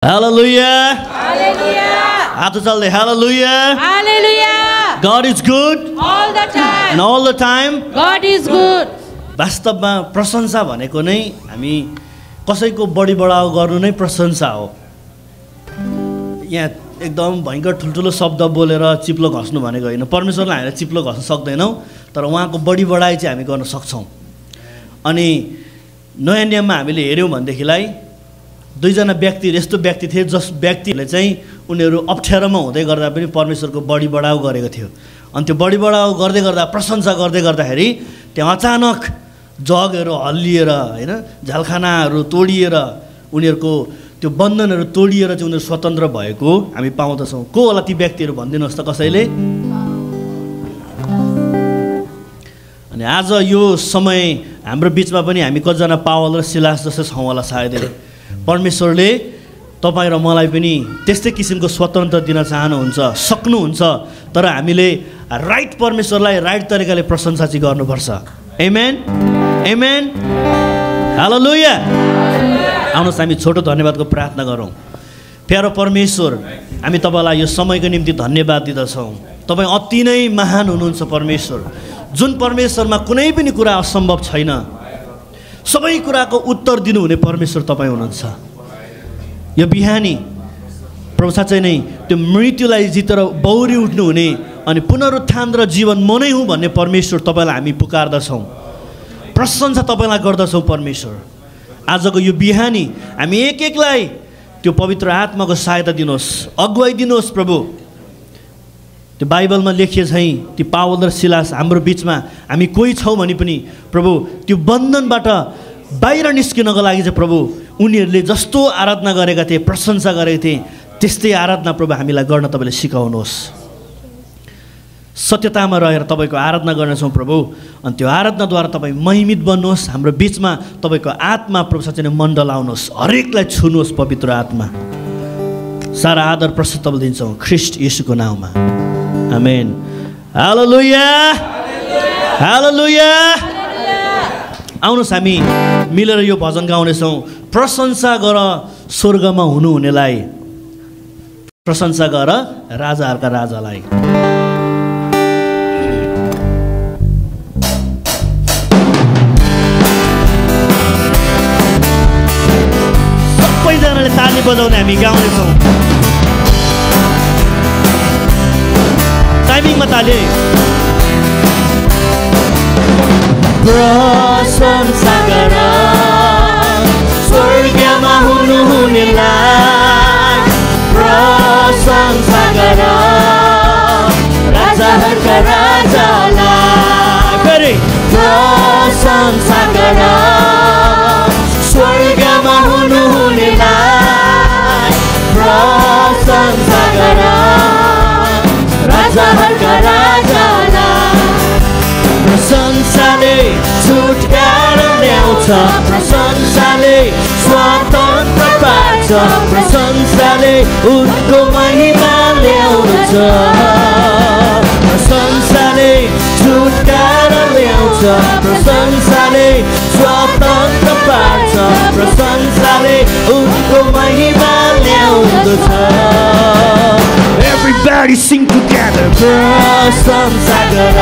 Hallelujah. Hallelujah. हात उचाल्दै hallelujah. Hallelujah. God is good All the time. and all the time. God is good. वास्तवमा प्रशंसा भनेको नै हामी कसैको बढी बढाउ गर्नु नै प्रशंसा हो। यहाँ एकदम भयंकर ठुलठुलो शब्द बोलेर चिप्लो घस्नु भनेको होइन। परमेश्वरलाई हामीले चिप्लो घस्न सक्दैनौँ, तर उहाँको बढी बढाइ चाहिँ हामी गर्न सक्छौँ। अनि नयाँ नियममा हामीले हेऱ्यौँ भनेदेखिलाई दुईजना व्यक्ति यस्तो व्यक्ति थिए जस व्यक्तिले चाहिँ उनीहरू अप्ठ्यारोमा हुँदै गर्दा पनि परमेश्वरको बढी बढाउ गरेको थियो। अनि त्यो बढी बढाउ गर्दै गर्दा प्रशंसा गर्दै गर्दाखेरि त्यहाँ अचानक जगहरू हल्लिएर हैन झ्यालखानाहरू तोडिएर उनीहरूको त्यो बन्धनहरू तोडिएर चाहिँ उनीहरू स्वतन्त्र भएको हामी पाउँदछौँ। को होला ती व्यक्तिहरू भनिदिनुहोस् त कसैले। अनि आज यो समय हाम्रो बिचमा पनि हामी कतिजना पावल र सिलास जस्तो छौँ होला सायदै। परमेश्वरले तपाईँ र मलाई पनि त्यस्तै किसिमको स्वतन्त्र दिन चाहनुहुन्छ, सक्नुहुन्छ, तर हामीले राइट परमेश्वरलाई राइट तरिकाले प्रशंसा चाहिँ गर्नुपर्छ। आमेन आमेन हालेलुया। आउनुहोस् हामी छोटो धन्यवादको प्रार्थना गरौँ। प्यारो परमेश्वर, हामी तपाईँलाई यो समयको निम्ति धन्यवाद दिँदछौँ। तपाईँ अति नै महान हुनुहुन्छ परमेश्वर, जुन परमेश्वरमा कुनै पनि कुरा असम्भव छैन। सबै कुराको उत्तर दिनुहुने परमेश्वर तपाईँ हुनुहुन्छ। यो बिहानी प्रभु साँच्चै नै त्यो मृत्युलाई जितेर बौरी उठ्नुहुने अनि पुनरुत्थान र जीवन म नै हुँ भन्ने परमेश्वर तपाईँलाई हामी पुकार्दछौँ, प्रशंसा तपाईँलाई गर्दछौँ। परमेश्वर आजको यो बिहानी हामी एक एकलाई त्यो पवित्र आत्माको सहायता दिनुहोस्, अगुवाई दिनुहोस्। प्रभु त्यो बाइबलमा लेखिए चाहिँ ती पावल र सिलास हाम्रो बिचमा हामी कोही छौँ भने पनि प्रभु त्यो बन्धनबाट बाहिर निस्किनको लागि चाहिँ प्रभु उनीहरूले जस्तो आराधना गरेका थिए, प्रशंसा गरेका थिए, त्यस्तै आराधना प्रभु हामीलाई गर्न तपाईँले सिकाउनुहोस्। सत्यतामा रहेर तपाईँको आराधना गर्नेछौँ प्रभु। अनि त्यो आराधनाद्वारा तपाईँ महिमित बन्नुहोस्। हाम्रो बिचमा तपाईँको आत्मा प्रभु साँच्चै नै मण्डल आउनुहोस्, हरेकलाई छुनुहोस् पवित्र आत्मा। सारा आदर प्रशस्त दिन्छौँ ख्रीष्ट येशूको नाउँमा, आमेन। हालेलुया हालेलुया। आउनुहोस् हामी मिलेर यो भजन गाउनेछौँ। प्रशंसा गर स्वर्गमा हुनुहुनेलाई, प्रशंसा गर राजाहरूका राजालाई। सबैजनाले ताली बजाउने हामी गाउनेछौँ। टाइमिङमा ताली। प्रशंसा गर स्वर्गमा हुनुहुनेलाई, प्रशंसा गर राजाहरूका राजालाई। फेरि प्रशंसा गर स्वर्गमा हुनुहुनेलाई, प्रशंसा गर राजाहरूका राजालाई। प्रशंसाले छुटकारा ल्याउँछ, प्रशंसाले स्वतन्त्र पार्छ, प्रशंसाले उनको महिमा ल्याउँछ। प्रशंसाले छुटकारा ल्याउँछ, प्रशंसाले स्वतन्त्र पार्छ, प्रशंसाले उनको महिमा ल्याउँदछ। Everybody sing together. प्रशंसा गर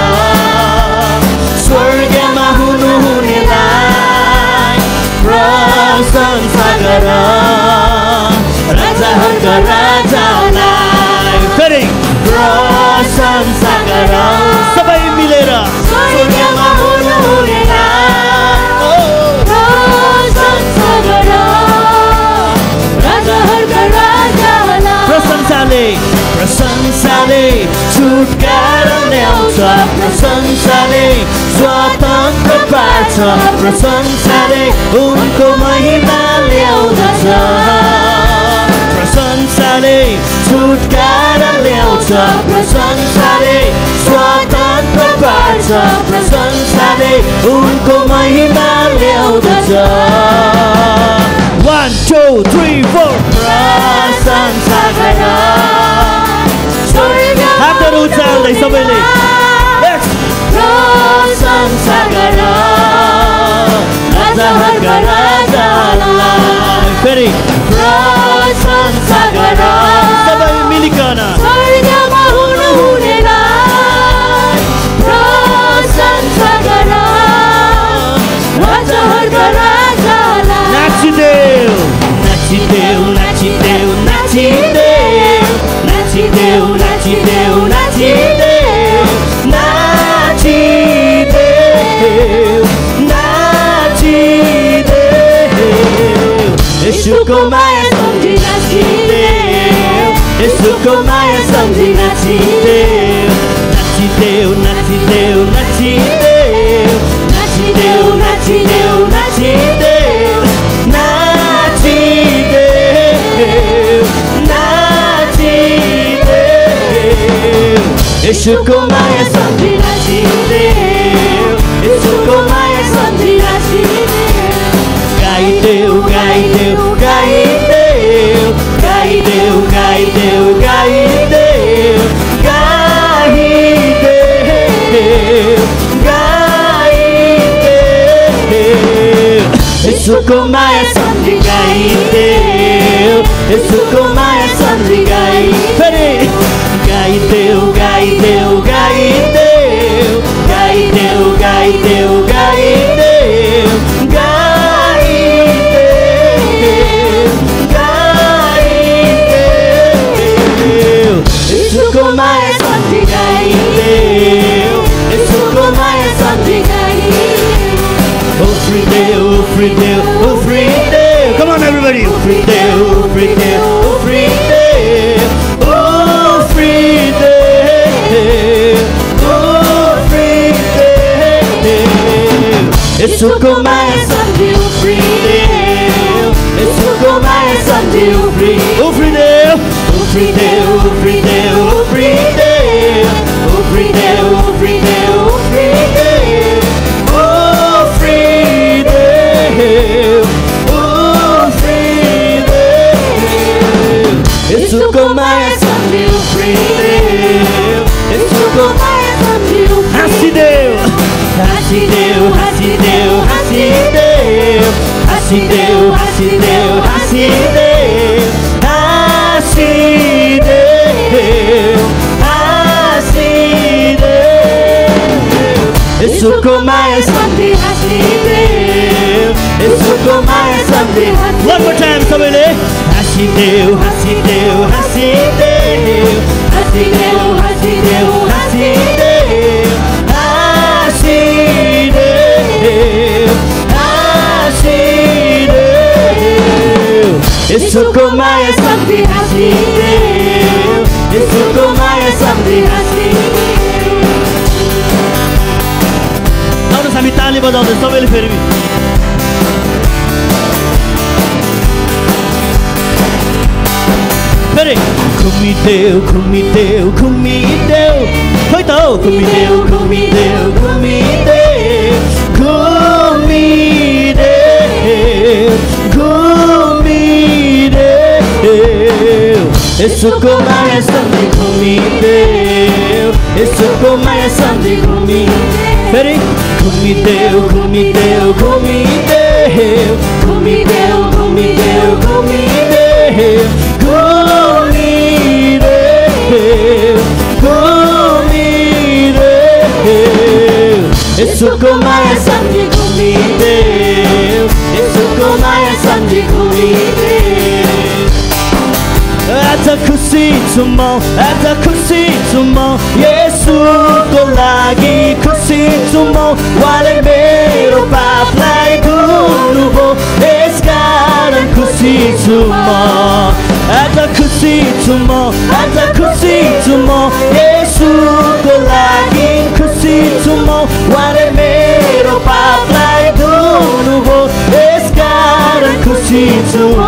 स्वर्गमा हुनुहुनेलाई, प्रशंसा गर राजाहरूका राजालाई। फेरि प्रशंसा गर सबै मिलेर स्वर्गमा हुनुहुनेलाई, प्रशंसा गर राजाहरूका राजालाई। प्रशंसाले प्रशंसाले छुटकारा ल्याउँछ, प्रशंसाले स्वतन्त्र पार्छ, प्रशंसाले उनको महिमा ल्याउँदछ। प्रशंसाले छुटकारा ल्याउँछ, प्रशंसाले स्वतन्त्र पार्छ, प्रशंसाले उनको महिमा ल्याउँदछ। 1 2 3 4 प्रशंसा गर हातहरू उचाल्दै सबैले प्रशंसा गर राजाहरूका राजालाई। फेरि प्रशंसा नाचिदेऊ नाचिदेऊ नाचिदेऊ नाचिदेऊ नाचिदेऊ नाचिदेऊ नाचिदेऊ यसुको माया सम्झी नाचिदेऊ यसुको माया सम्झी नाचिदेऊ नाचिदेऊ नाचिदेऊ नाचिदेऊ नाचिदेऊ नाचिदेऊ नाचिदेऊ नाचिदेऊ नाचिदेऊ यसुको माया सम्झी नाचिदेऊ यसुको माया सम्झी नाचिदेऊ गाइदेऊ गाइदेऊ गाइदेऊ गाइदेऊ गाइदेऊ गाइदेऊ यसुको माया सम्झी गाइदेऊ यसुको माया सम्झी गाइदेऊ गाइदेऊ गाइदेऊ गाइदेऊ गाइदेऊ गाइदेऊ गाइदेऊ गाइदेऊ यसुको माया सम्झी गाइदेऊ यसुको माया सम्झी Ufrideu, Ufrideu, Ufrideu. Come on, everybody. Ufrideu, Ufrideu, Ufrideu, Ufrideu, Ufrideu. यसुको माया सम्झी Ufrideu, यसुको माया सम्झी Ufrideu, Ufrideu, Ufrideu, Ufrideu, Ufrideu, Ufrideu, Ufrideu, Ufrideu. यसुको माया सम्झी Ufrideu यसुको माया सम्झी हाँसिदेऊ हाँसिदेऊ हाँसिदेऊ हाँसिदेऊ हाँसिदेऊ हाँसिदेऊ हाँसिदेऊ हाँसिदेऊ यसुको माया सम्झी हाँसिदेऊ यसुको माया सम्झी One more time सबैले हाँसिदेऊ हाँसिदेऊ हाँसिदेऊ हाँसिदेऊ हाँसिदेऊ हाँसिदेऊ हाँसिदेऊ यसुको माया सम्झी हाँसिदेऊ यसुको माया सम्झी हाँसिदेऊ आउनुहोस् हामी ताली बजाउँदै सबैले फेरि घुमिदेऊ घुमिदेऊ घुमिदेऊ खोइ त हौ घुमिदेऊ घुमिदेऊ घुमिदेऊ घुमिदेऊ घुमिदेऊ यसुको माया सम्झी घुमिदेऊ यसुको माया सम्झी फेरि घुमिदेऊ घुमिदेऊ घुमिदेऊ घुमिदेऊ घुमिदेऊ घुमिदेऊ यसुको माया सम्झी घुमिदेऊ यसुको माया सम्झी घुमिदेऊ आज खुसी छु म आज खुसी छु म यसुको लागि खुसी छु म उहाँले मेरो पापलाई धुनुभयो यसकारण खुसी छु म आज खुसी छु म आज खुसी छु म यसुको लागि खुसी छु म उहाँले मेरो पापलाई धुनुभयो यसकारण खुसी छु म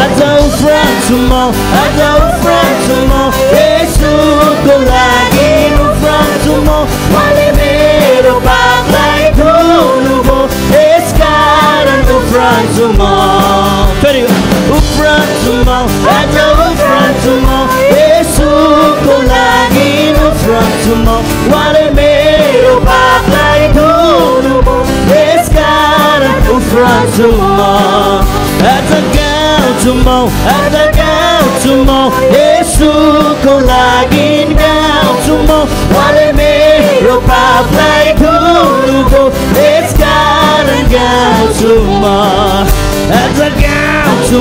आज उफ्रन्छु म आज उफ्रन्छु म यसुको लागि उफ्रन्छु म उहाँले मेरो पापलाई धुनुभयो यसकारण उफ्रन्छु म फेरि उफ्रन्छु म आज उफ्रन्छु म यसुको लागि उफ्रन्छु म उहाँले मेरो पापलाई धुनुभयो यसकारण उफ्रन्छु म आज गाउँछु म आज गाउँछु म येशूको लागि गाउँछु म उहाँले मेरो पापलाई धुनुभयो यसकारण गाउँछु म आज गाउँछु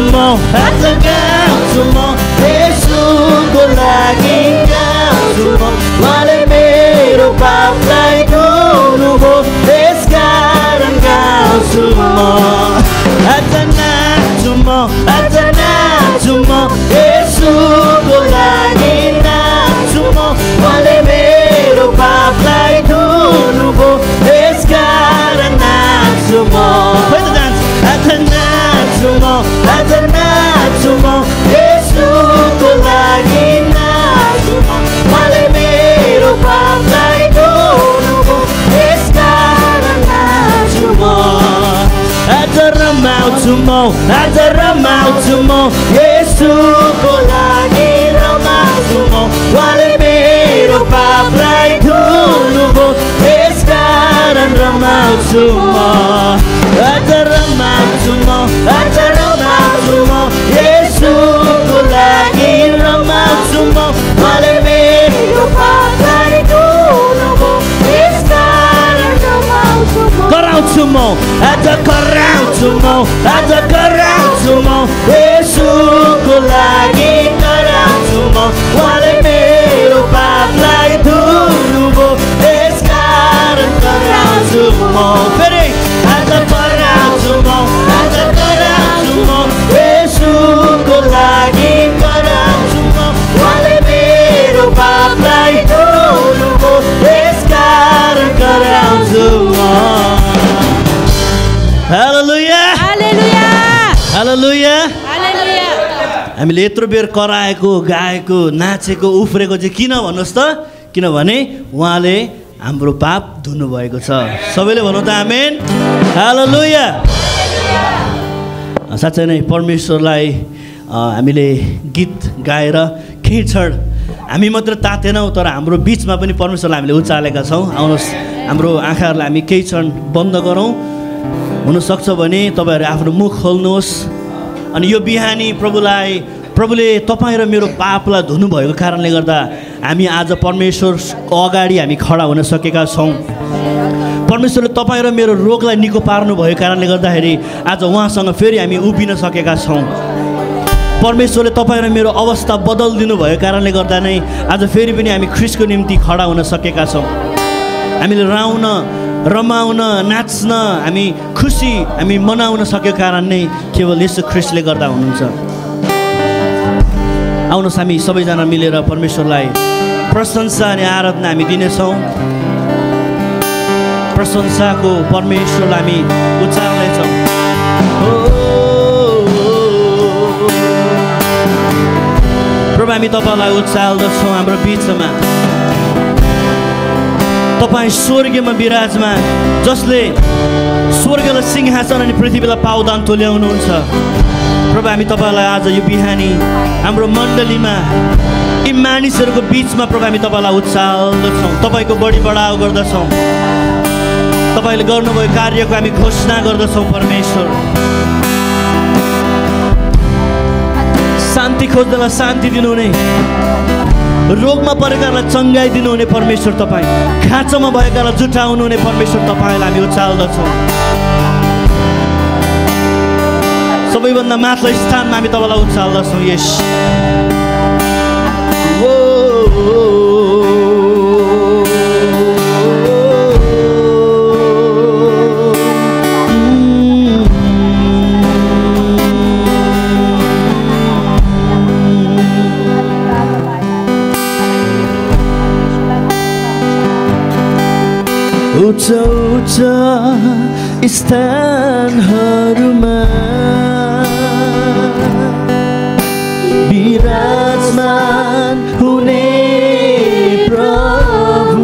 म येशूको लागि गाउँछु म उहाँले मेरो पापलाई धुनुभयो यसकारण गाउँछु म आज नाच्छु म येशूको लागि नाच्छु म उहाँले मेरो पापलाई धुनुभयो यसकारण नाच्छु म आज नाच्छु म येशूको लागि नाच्छु म उहाँले मेरो पापलाई धुनुभयो यसकारण नाच्छु म आज रमाउँछु म येशूको लागि रमाउँछु म उहाँले मेरो पापलाई धुनुभयो यसकारण रमाउँछु म आज रमाउँछु म येशूको लागि रमाउँछु म उहाँले मेरो पापलाई धुनुभयो यसकारण रमाउँछु म कराउँछु म आज कराउँछु म येशूको लागि कराउँछु म उहाँले मेरो पापलाई धुनुभयो यसकारण कराउँछु म फेरि आज कराउँछु म येशूको लागि कराउँछु म उहाँले मेरो पापलाई धुनुभयो यसकारण कराउँछु म हालेलुया हालेलुया हालेलुया हामीले यत्रो बेर कराएको गाएको नाचेको उफ्रेको चाहिँ किन भन्नुहोस् त किनभने उहाँले हाम्रो पाप धुनुभएको छ सबैले भनौँ त आमेन हालेलुया साँच्चै नै परमेश्वरलाई हामीले गीत गाएर केही क्षण हामी मात्र तातेनौँ तर हाम्रो बिचमा पनि परमेश्वरलाई हामीले उचालेका छौँ आउनुहोस् हाम्रो आँखाहरूलाई हामी केही क्षण बन्द गरौँ हुनसक्छ भने तपाईँहरू आफ्नो मुख खोल्नुहोस् अनि यो बिहानी प्रभुले तपाईँ र मेरो पापलाई धुनुभएको कारणले गर्दा हामी आज परमेश्वरको अगाडि हामी खडा हुन सकेका छौँ परमेश्वरले तपाईँ र मेरो रोगलाई निको पार्नु भएको कारणले गर्दाखेरि आज उहाँसँग फेरि हामी उभिन सकेका छौँ परमेश्वरले तपाईँ र मेरो अवस्था बदलिदिनु भएको कारणले गर्दा नै आज फेरि पनि हामी ख्रिस्टको निम्ति खडा हुन सकेका छौँ हामीले राउन रमाउन नाच्न हामी खुसी हामी मनाउन सकेको कारण नै केवल येशू ख्रिस्टले गर्दा हुनुहुन्छ आउनुहोस् हामी सबैजना मिलेर परमेश्वरलाई प्रशंसा अनि आराधना हामी दिनेछौँ प्रशंसाको परमेश्वरलाई हामी उचाल्नेछौँ प्रभु हामी तपाईँलाई उचाल्दछौँ हाम्रो बिचमा तपाईँ स्वर्गीयमा विराजमान जसले स्वर्गलाई सिंहासन अनि पृथ्वीलाई पावदान तुल्याउनुहुन्छ प्रभु हामी तपाईँलाई आज यो बिहानी हाम्रो मण्डलीमा यी मानिसहरूको बिचमा प्रभु हामी तपाईँलाई उचाल्दछौँ तपाईँको बढी बढाउ गर्दछौँ तपाईँले गर्नुभएको कार्यको हामी घोषणा गर्दछौँ परमेश्वर शान्ति खोज्नलाई शान्ति दिनुहुने रोगमा परेकालाई चङ्गाइ दिनुहुने परमेश्वर तपाईँ खाँचोमा भएकालाई जुटाउनु हुने परमेश्वर तपाईँलाई हामी उचाल्दछौँ सबैभन्दा माथिल्लो स्थानमा हामी तपाईँलाई उचाल्दछौँ यस उच्च उच्च स्थानहरूमा विराजमान हुने प्रभु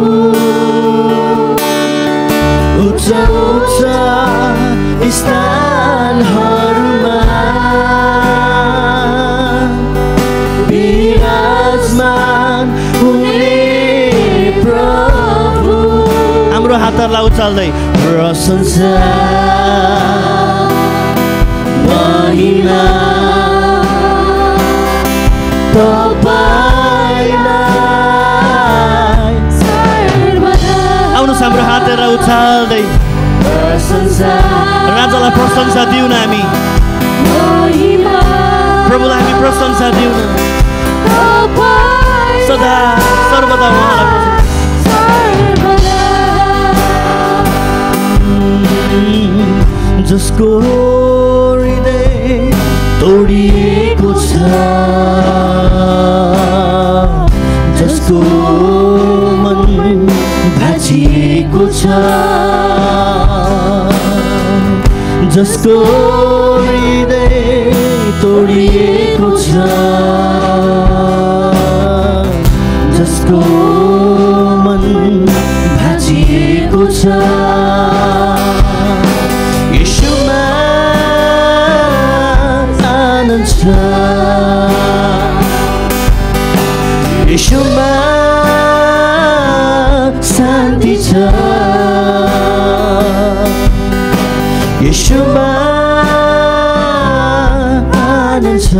उच्च उच्च स्थानहरूमा विराजमान हुने प्रभु हाम्रो हातहरूलाई उचाल्दै प्रशंसा महिमा तपाईलाई सर्वदा आउनुहोस् हाम्रो हातेर उचाल्दै प्रशंसा राजालाई प्रशंसा दिउँ न हामी महिमा प्रभुलाई हामी प्रशंसा दिउँ न तपाईलाई सदा सर्वदा उहाँलाई सर्वदा जसको हृदय तोडिएको छ जसको मन भाँचिएको छ जसको हृदय तोडिएको छ जसको मन भाँचिएको छ यीशुमा आनन्द छ यीशुमा शान्ति छ यीशुमा आनन्द छ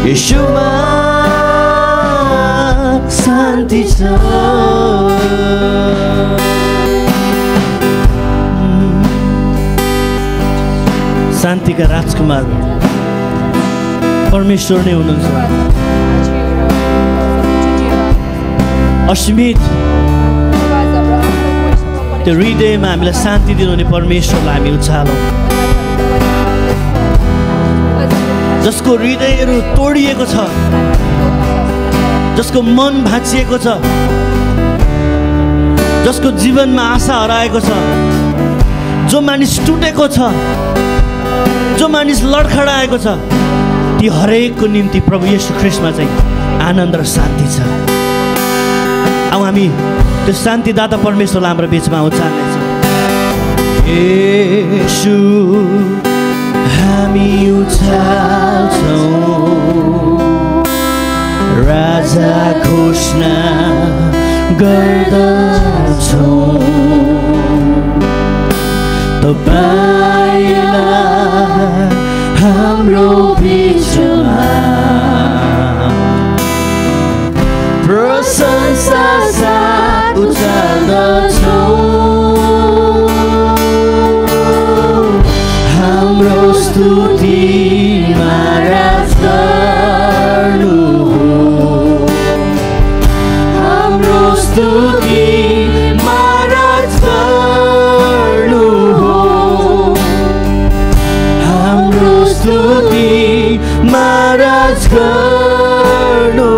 यीशुमा शान्ति छ शान्तिका राजकुमार परमेश्वर नै हुनुहुन्छ असीमित त्यो हृदयमा हामीलाई शान्ति दिनुहुने परमेश्वरलाई हामी उचालौँ जसको हृदयहरू तोडिएको छ जसको मन भाँचिएको छ जसको जीवनमा आशा हराएको छ जो मानिस टुटेको छ जो मानिस लडखडाएको छ ती हरेकको निम्ति प्रभु येशू ख्रीष्टमा चाहिँ आनन्द र शान्ति छ अब हामी त्यो शान्तिदाता परमेश्वरलाई हाम्रो बिचमा उचाल्नेछौँ येशू हामी उचाल्छौँ राजा घोषणा गर्दछौँ तपाईलाई हाम्रो बिचमा प्रशंसा साथ उचाल्दछौँ हाम्रो स्तुतिमा राज गर्नु हाम्रो स्तुतिमा राज गर्नु हाम्रो स्तुतिमा राज गर्नु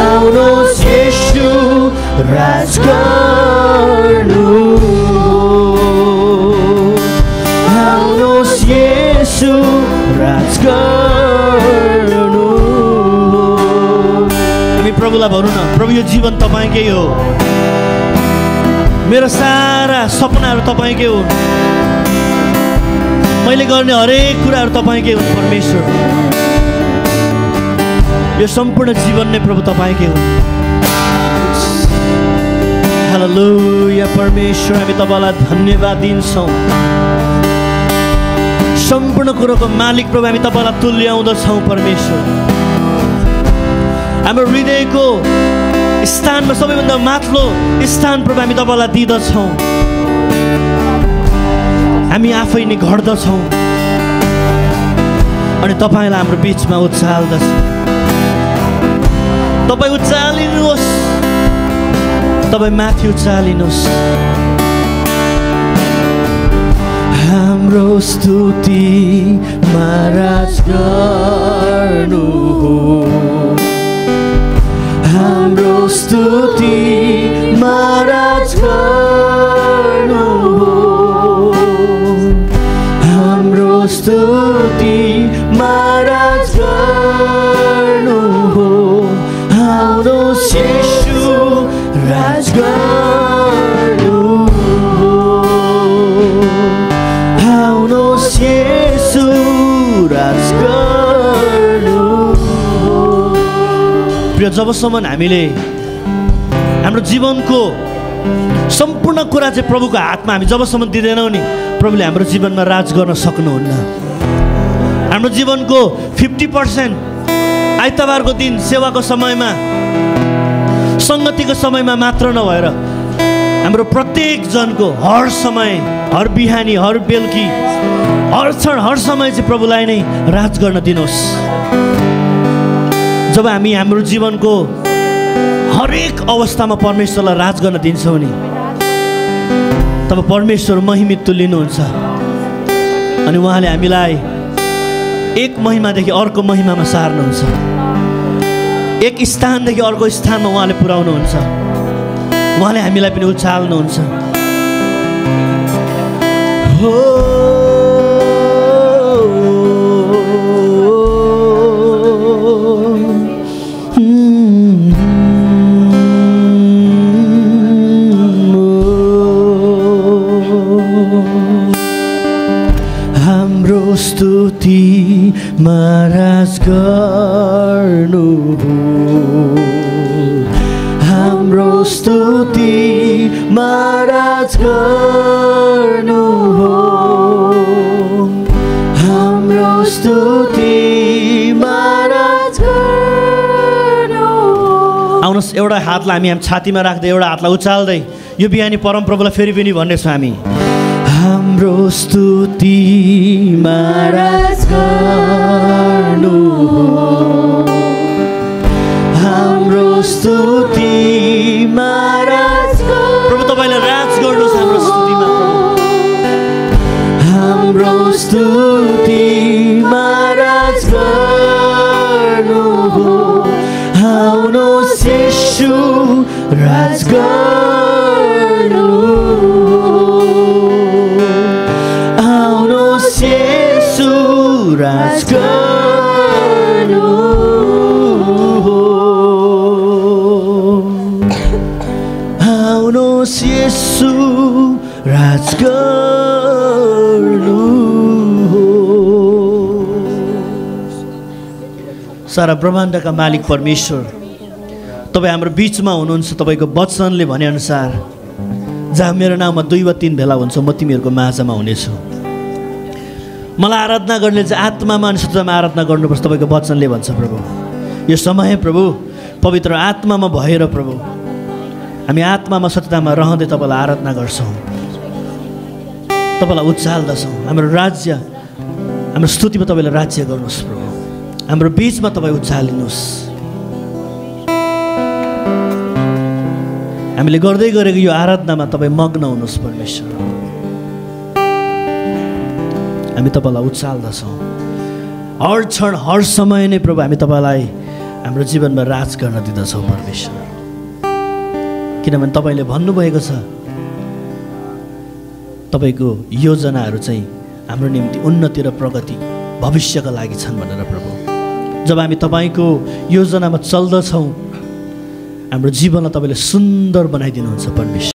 आउनुहोस् येशू राज गर्नु आउनुहोस् येशू राज गर्नु हामी प्रभुलाई भनौँ न प्रभु यो जीवन तपाईँकै हो मेरो सारा सपनाहरू तपाईँकै हुन् मैले गर्ने हरेक कुराहरू तपाईँकै हुन् परमेश्वर यो सम्पूर्ण जीवन नै प्रभु तपाईँकै हुन् हालेलुया परमेश्वर हामी तपाईँलाई धन्यवाद दिन्छौँ सम्पूर्ण कुरोको मालिक प्रभु हामी तपाईँलाई तुल्याउँदछौँ परमेश्वर हाम्रो हृदयको स्थानमा सबैभन्दा माथिल्लो स्थान प्रभु हामी तपाईँलाई दिँदछौँ हामी आफै नै घट्दछौँ अनि तपाईँलाई हाम्रो बिचमा उचाल्दछौँ तपाईँ उचालिनुहोस् तपाईँ माथि उचालिनुहोस् हाम्रो स्तुति महाराज गर्नु हाम्रो स्तुति महाराज गर्नु हाम्रो स्तुति महाराज गर्नु आउनुहोस् येशू राज गर्नु आउनुहोस् येशू राज गर्नु प्रिय जबसम्म हामीले हाम्रो जीवनको सम्पूर्ण कुरा चाहिँ प्रभुको हातमा हामी जबसम्म दिँदैनौँ नि प्रभुले हाम्रो जीवनमा राज गर्न सक्नुहुन्न हाम्रो जीवनको 50% आइतबारको दिन सेवाको समयमा सङ्गतिको समयमा मात्र नभएर हाम्रो प्रत्येक जनको हर समय, हर बिहानी, हर बेलुकी, हर क्षण, हर समय चाहिँ प्रभुलाई नै राज गर्न दिनुहोस्। जब हामी हाम्रो जीवनको हरेक अवस्थामा परमेश्वरलाई राज गर्न दिन्छौँ नि तब परमेश्वर महिमित तुलिनुहुन्छ अनि उहाँले हामीलाई एक महिमादेखि अर्को महिमामा सार्नुहुन्छ, एक स्थानदेखि अर्को स्थानमा उहाँले पुर्याउनुहुन्छ, उहाँले हामीलाई पनि उचाल्नुहुन्छ। हो हाम्रो स्तुति महाराज गर्नु हाम्रो स्तुति महाराज गर्नु हो हाम्रो स्तुति महाराज गर्नु। आउनुहोस् एउटा हातलाई हामी छातीमा राख्दै एउटा हातलाई उचाल्दै यो बिहानी परमप्रभुलाई फेरि पनि भन्नेछौँ हामी। हाम्रो स्तुति महाराज गर्नु हो हाम्रो स्तुति महाराज प्रभु तपाईँले राज गर्नुहोस् हाम्रो स्तुतिमा हाम्रो स्तुति महाराज गर्नु हो आउनुहोस् येशू राज गर्नु आउनुहोस् येशू राज गर्नु आउनुहोस् येशू राज गर्नु। सारा ब्रह्माण्डका मालिक परमेश्वर तपाईँ हाम्रो बिचमा हुनुहुन्छ। तपाईँको वचनले भनेअनुसार जहाँ मेरो नाममा 2 वा 3 भेला हुन्छ म तिमीहरूको माझमा हुनेछु। मलाई आराधना गर्ने चाहिँ आत्मामा अनि सत्यमा आराधना गर्नुपर्छ तपाईँको वचनले भन्छ प्रभु। यो समय प्रभु पवित्र आत्मामा भएर प्रभु हामी आत्मामा सत्यतामा रहँदै तपाईँलाई आराधना गर्छौँ, तपाईँलाई उचाल्दछौँ। हाम्रो राज्य हाम्रो स्तुतिमा तपाईँले राज्य गर्नुहोस् प्रभु, हाम्रो बिचमा तपाईँ उचालिनुहोस्। हामीले गर्दै गरेको यो आराधनामा तपाईँ मग्न हुनुहोस् परमेश्वर। हामी तपाईँलाई उचाल्दछौँ हर क्षण हर समय नै प्रभु हामी तपाईँलाई हाम्रो जीवनमा राज गर्न दिँदछौँ परमेश्वर। किनभने तपाईँले भन्नुभएको छ तपाईँको योजनाहरू चाहिँ हाम्रो निम्ति उन्नति र प्रगति भविष्यका लागि छन् भनेर प्रभु। जब हामी तपाईँको योजनामा चल्दछौँ हाम्रो जीवनलाई तपाईँले सुन्दर बनाइदिनुहुन्छ परमेश्वर।